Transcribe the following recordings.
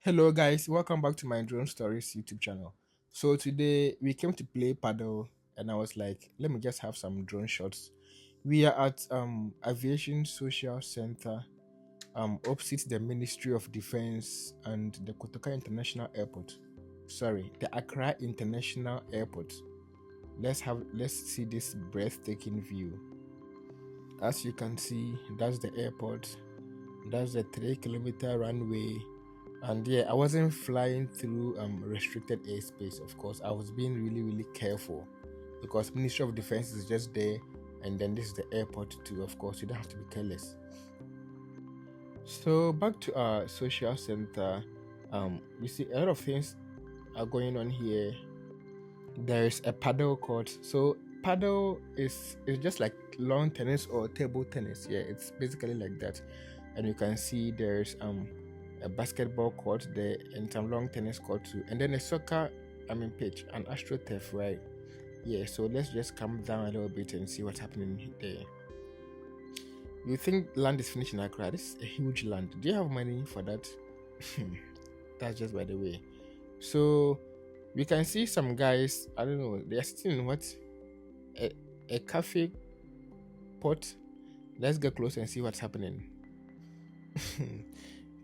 Hello guys, welcome back to my drone stories YouTube channel. So today we came to play paddle and I was like, let me just have some drone shots. We are at Aviation Social Center opposite the Ministry of Defense and the Kotoka International Airport. Sorry, the Accra International Airport. Let's see this breathtaking view. As you can see, that's the airport. That's the 3 kilometer runway. And yeah, I wasn't flying through restricted airspace. Of course, I was being really careful because Ministry of Defense is just there, and then this is the airport too. Of course, you don't have to be careless. So back to our social center, you see a lot of things are going on here. There's a paddle court. So paddle is just like lawn tennis or table tennis. Yeah, it's basically like that. And you can see there's a basketball court there and some long tennis court too, and then a soccer pitch, an astroturf, right? Yeah, so let's just come down a little bit and see what's happening there. You think land is finished in Accra? This is a huge land. Do you have money for that? That's just by the way. So we can see some guys, I don't know, they are sitting in what, a cafe pot. Let's get close and see what's happening.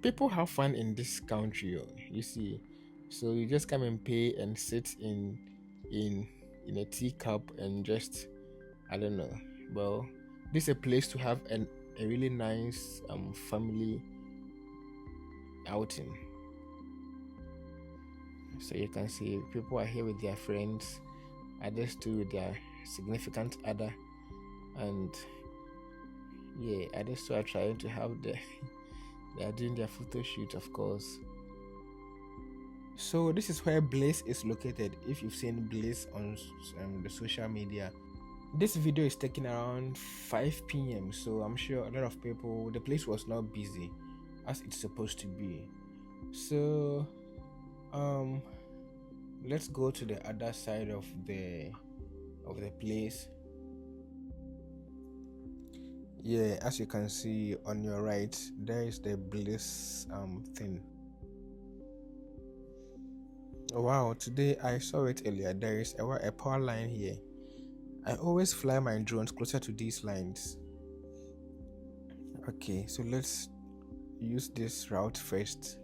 People have fun in this country, you see. So you just come and pay and sit in a teacup and just, I don't know. Well, this is a place to have a really nice family outing. So you can see people are here with their friends, others too with their significant other, and yeah, others too are trying to have they are doing their photo shoot, of course. So this is where Bliss is located. If you've seen Bliss on the social media, this video is taken around 5 p.m. So I'm sure a lot of people, the place was not busy as it's supposed to be. So let's go to the other side of the place. Yeah, as you can see on your right, there is the Bliss thing. Wow, today I saw it earlier. There is a power line here. I always fly my drones closer to these lines. Okay, so let's use this route first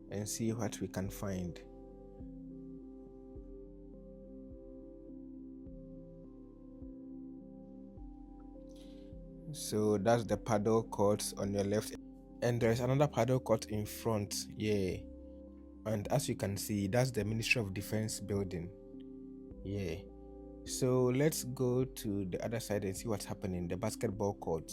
and see what we can find. So that's the paddle court on your left, and there's another paddle court in front. Yeah, and as you can see, that's the Ministry of Defense building. Yeah, so let's go to the other side and see what's happening. The basketball court.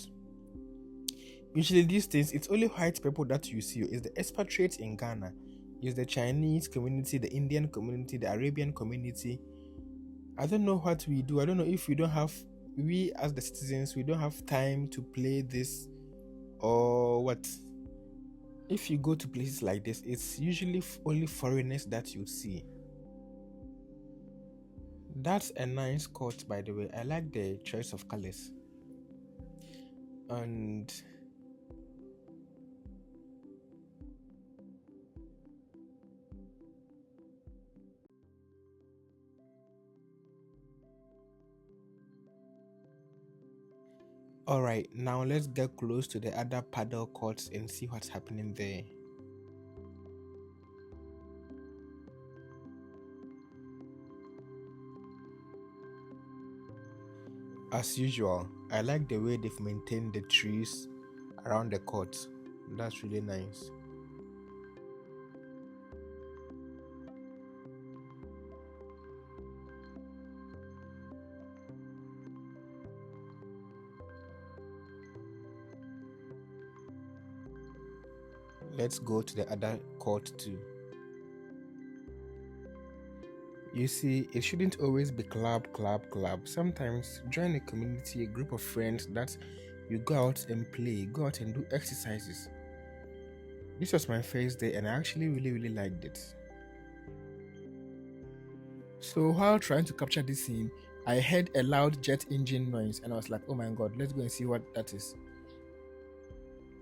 Usually these things, it's only white people that you see. It's the expatriates in Ghana. It's the Chinese community, the Indian community, the Arabian community. I don't know what we do. I don't know if we as the citizens, we don't have time to play this or what. If you go to places like this, it's usually only foreigners that you see. That's a nice court, by the way. I like the choice of colors. And alright, now let's get close to the other paddle courts and see what's happening there. As usual, I like the way they've maintained the trees around the court. That's really nice. Let's go to the other court too. You see, it shouldn't always be club. Sometimes join a community, a group of friends that you go out and play, go out and do exercises. This was my first day and I actually really liked it. So while trying to capture this scene, I heard a loud jet engine noise and I was like, oh my god, let's go and see what that is.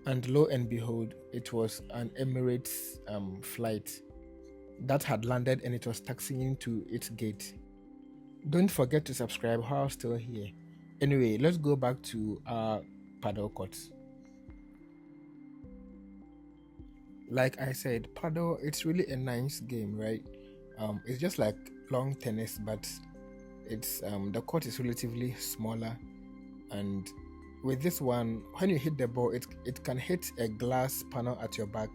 And lo and behold, it was an Emirates flight that had landed and it was taxiing to its gate. Don't forget to subscribe while still here. Anyway, let's go back to our paddle courts. Like I said, paddle, it's really a nice game, right? It's just like long tennis, but it's the court is relatively smaller, and with this one, when you hit the ball, it can hit a glass panel at your back,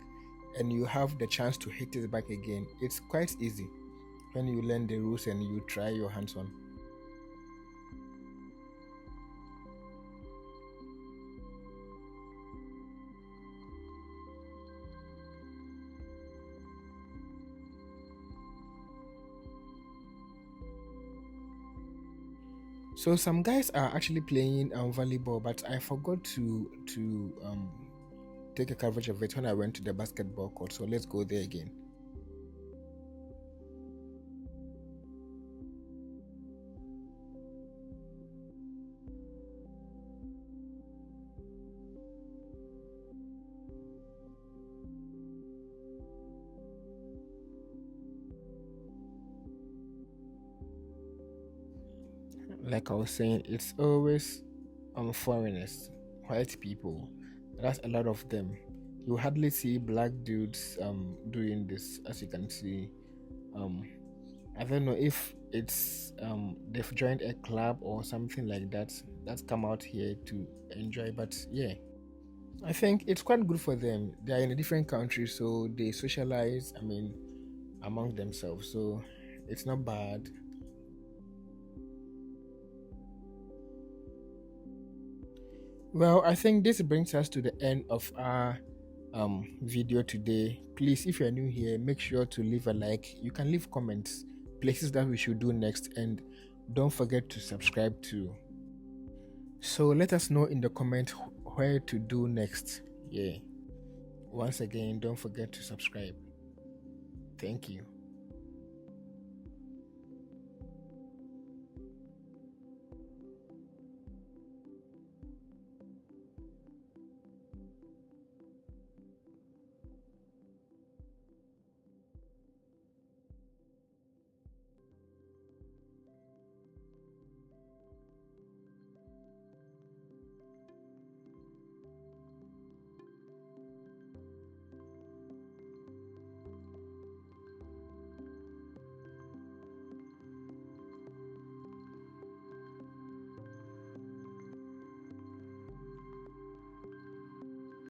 and you have the chance to hit it back again. It's quite easy when you learn the rules and you try your hands on. So some guys are actually playing volleyball, but I forgot to take a coverage of it when I went to the basketball court. So let's go there again. Like I was saying, it's always foreigners, white people. That's a lot of them. You hardly see black dudes doing this, as you can see. Um, I don't know if it's they've joined a club or something like that that's come out here to enjoy, but yeah, I think it's quite good for them. They are in a different country, so they socialize. I mean, among themselves, so it's not bad. Well, I think this brings us to the end of our video today. Please, if you're new here, make sure to leave a like. You can leave comments, places that we should do next, and don't forget to subscribe too. So let us know in the comment where to do next. Yeah. Once again, don't forget to subscribe. Thank you.